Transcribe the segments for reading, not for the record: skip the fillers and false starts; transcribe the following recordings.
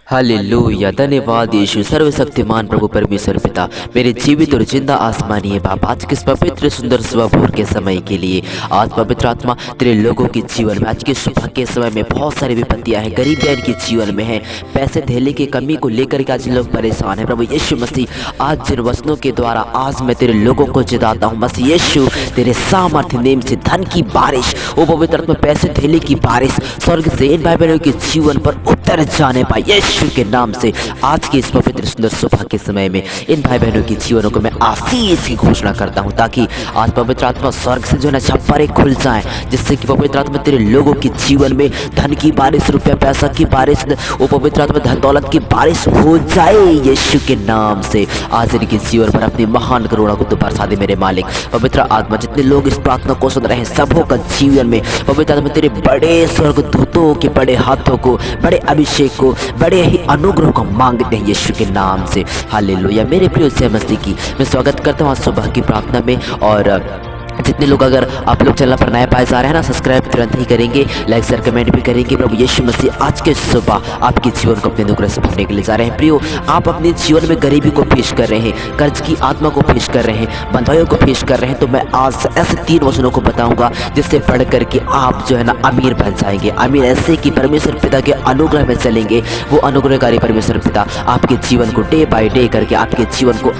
Hallelujah. धन्यवाद यीशु। सर्वशक्तिमान प्रभु परमेश्वर पिता, मेरे जीवित और जिंदा आसमानी बाप, आज के इस पवित्र सुंदर सुबह भोर के समय के लिए आज पवित्र आत्मा तेरे लोगों के जीवन में आज के सुबह के समय में बहुत सारी विपत्तियां हैं, गरीबियां इनके जीवन में है, पैसे धेले की कमी को लेकर के आज लोग परेशान है। प्रभु यीशु मसीह, आज जिन वचनों के द्वारा आज मैं तेरे लोगों को जिताता हूँ मसीह यीशु, तेरे सामर्थ्य नेम से धन की बारिश, वो पवित्र आत्मा पैसे धेले की बारिश स्वर्ग से इन भाई बहनों के जीवन पर उतर जाने पाए यीशु के नाम से। आज के इस पवित्र सुंदर सुबह के समय में इन भाई बहनों के जीवनों को मैं आशीष की घोषणा करता हूं, ताकि आज पवित्र आत्मा स्वर्ग से जो है ना छप्परे खुल जाएं, जिससे कि पवित्र आत्मा तेरे लोगों के जीवन में धन की बारिश, रुपया पैसा की बारिश, वो पवित्र आत्मा धन दौलत की बारिश हो जाए यीशु के नाम से। आज इनके जीवन पर अपनी महान करुणा को तो बरसा दे मेरे मालिक। पवित्र आत्मा जितने लोग इस प्रार्थना को सुन रहे हैं सबों का जीवन में पवित्र आत्मा तेरे बड़े स्वर्ग दूतों के बड़े हाथों को, बड़े अभिषेक को, बड़े ही अनुग्रह को मांगते हैं यीशु के नाम से। हालेलुया। मेरे प्रिय से मसीह की मैं स्वागत करता हूँ आज सुबह की प्रार्थना में। और जितने लोग अगर आप लोग चैनल पर नए पाए जा रहे हैं ना, सब्सक्राइब तुरंत ही करेंगे, लाइक शेयर कमेंट भी करेंगे। प्रभु यीशु मसीह आज के सुबह आपके जीवन को अपने अनुग्रह से भरने के लिए जा रहे हैं। प्रियो, आप अपने जीवन में गरीबी को पेश कर रहे हैं, कर्ज की आत्मा को पेश कर रहे हैं, बंधुआई को पेश कर रहे हैं, तो मैं आज ऐसे 3 वचनों को बताऊंगा जिससे पढ़ करके आप जो है ना अमीर बन जाएंगे। अमीर ऐसे कि परमेश्वर पिता के अनुग्रह में चलेंगे। वो अनुग्रहकारी परमेश्वर पिता आपके जीवन को डे बाय डे करके आपके जीवन को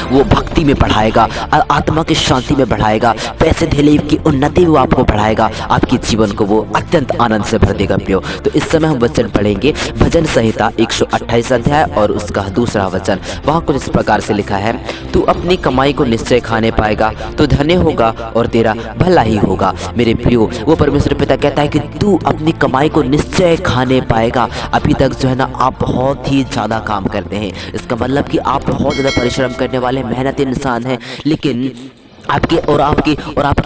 वो भक्ति में बढ़ाएगा, आत्मा की शांति में बढ़ाएगा, पैसे धेले की उन्नति वो आपको बढ़ाएगा, आपके जीवन को वो अत्यंत आनंद से भर देगा। प्रियो, तो इस समय हम वचन पढ़ेंगे भजन संहिता 128 अध्याय और उसका दूसरा वचन। वहाँ कुछ इस प्रकार से लिखा है, तू अपनी कमाई को निश्चय खाने पाएगा तो धन्य होगा और तेरा भला ही होगा। मेरे प्रियो, वो परमेश्वर पिता कहता है कि तू अपनी कमाई को निश्चय खाने पाएगा। अभी तक जो है ना आप बहुत ही ज़्यादा काम करते हैं, इसका मतलब कि आप बहुत ज़्यादा परिश्रम करने वाले मेहनती इंसान हैं, लेकिन आपके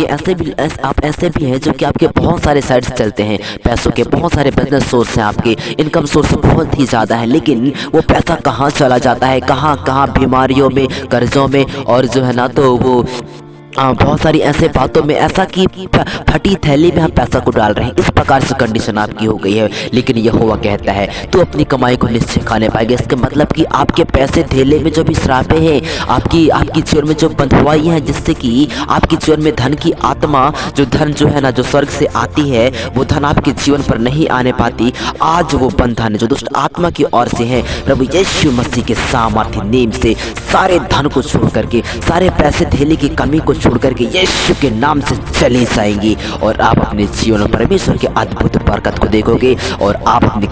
ऐसे भी हैं जो कि आपके बहुत सारे साइड्स चलते हैं, पैसों के बहुत सारे बिजनेस सोर्स हैं, आपके इनकम सोर्स बहुत ही ज़्यादा है, लेकिन वो पैसा कहाँ चला जाता है, कहाँ बीमारियों में, कर्जों में, और जो है ना तो वो बहुत सारी ऐसे बातों में, ऐसा कि फटी थैली में हम पैसा को डाल रहे हैं। इस प्रकार से कंडीशन आपकी हो गई है। लेकिन यहोवा कहता है तू अपनी कमाई को निश्चय खाने पाएगा। इसका मतलब कि आपके पैसे धेले में जो भी श्रापें हैं, आपकी जीवन में जो बंधुआई है, जिससे कि आपके जीवन में धन की आत्मा, जो धन जो है ना जो स्वर्ग से आती है, वो धन आपके जीवन पर नहीं आने पाती। आज वो बंधन जो दुष्ट आत्मा की ओर से है, प्रभु यीशु मसीह के सामर्थ्य नेम से सारे धन को छोड़ करके, सारे पैसे धेले की कमी को छोड़ करके यीशु के नाम से चली जाएंगी, और आप अपने जीवन में परमेश्वर के अद्भुत बरकत को देखोगे, और आप अपनी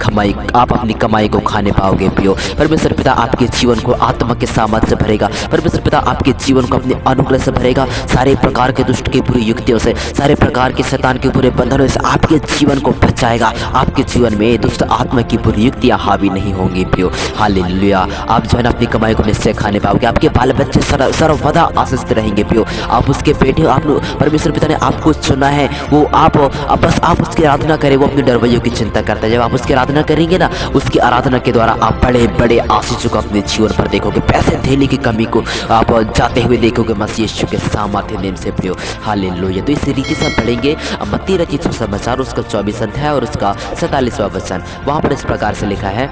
कमाई को खाने पाओगे। प्रियो, परमेश्वर पिता आपके जीवन को आत्मा के सामर्थ्य से भरेगा। परमेश्वर पिता आपके जीवन को अपने अनुग्रह से भरेगा। सारे प्रकार के दुष्ट की बुरी युक्तियों से, सारे प्रकार के शैतान के बुरे बंधनों से आपके जीवन को बचाएगा। आपके जीवन में दुष्ट आत्मा की बुरी युक्तियां हावी नहीं होंगी। प्रियो, हालेलुया। आप जो है ना अपनी कमाई को निश्चय खाने पाओगे। आपके बाल बच्चे सर्वदा आशीषित रहेंगे। प्रियो, आप उसके बेटे, आप परमेश्वर पिता ने आपको चुना है, वो आप उसकी आराधना करें। वो अपनी डरवैयों की चिंता करता है। जब आप उसकी आराधना करेंगे ना, उसकी आराधना के द्वारा आप बड़े बड़े आशीषों को अपने जीवन पर देखोगे। पैसे धेले की कमी को आप जाते हुए देखोगे मसीह यीशु के सामर्थ्य नेम से। प्रियो, हालेलुया। तो इस रीति से पढ़ेंगे मत्ती रचित सुसमाचार उसका 24 अध्याय और उसका 47वां वचन। वहाँ पर इस प्रकार से लिखा है,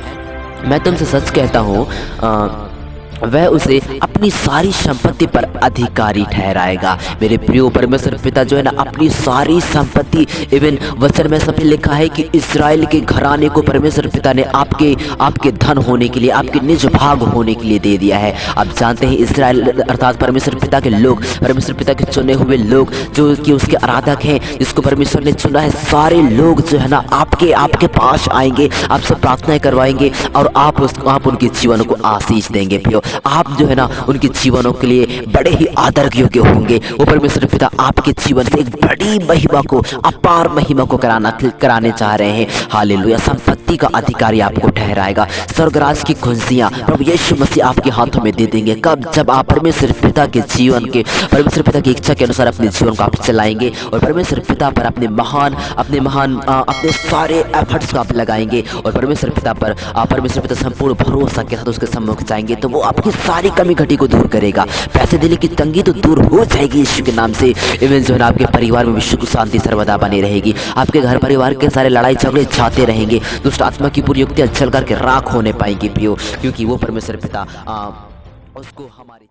मैं तुमसे सच कहता हूँ वह उसे अपनी सारी संपत्ति पर अधिकारी ठहराएगा। मेरे प्रियो, परमेश्वर पिता जो है ना अपनी सारी संपत्ति, इवन वचन में सब लिखा है कि इस्राएल के घराने को परमेश्वर पिता ने आपके धन होने के लिए, आपके निज भाग होने के लिए दे दिया है। आप जानते हैं इस्राएल अर्थात परमेश्वर पिता के लोग, परमेश्वर पिता के चुने हुए लोग जो कि उसके आराधक हैं, जिसको परमेश्वर ने चुना है, सारे लोग जो है ना आपके पास आएंगे, आपसे प्रार्थनाएं करवाएंगे, और आप उनके जीवन को आशीष देंगे। प्रियो, आप जो है ना उनके जीवनों के लिए बड़े ही आदर योग्य होंगे। वो परमेश्वर पिता आपके जीवन से एक बड़ी महिमा को, अपार महिमा को कराने चाह रहे हैं। हालेलुया। संपत्ति का अधिकारी आपको ठहराएगा। स्वर्गराज की कुंजियां प्रभु यीशु मसीह आपके हाथों में दे देंगे। कब? जब आप परमेश्वर पिता के जीवन के, परमेश्वर पिता की इच्छा के अनुसार अपने जीवन को आप चलाएंगे, और परमेश्वर पिता पर अपने सारे एफर्ट्स को आप लगाएंगे, और परमेश्वर पिता संपूर्ण भरोसा के साथ उसके सम्मुख जाएंगे, तो वो आपकी सारी कमी घटी को दूर करेगा। पैसे देने की तंगी तो दूर हो जाएगी यीशु के नाम से। इवन जो है ना आपके परिवार में विश्व की शांति सर्वदा बनी रहेगी। आपके घर परिवार के सारे लड़ाई झगड़े जाते रहेंगे। दुष्ट आत्मा की पूरी युक्तियां जल करके राख होने पाएंगी प्रियो, क्योंकि वो परमेश्वर पिता उसको हमारे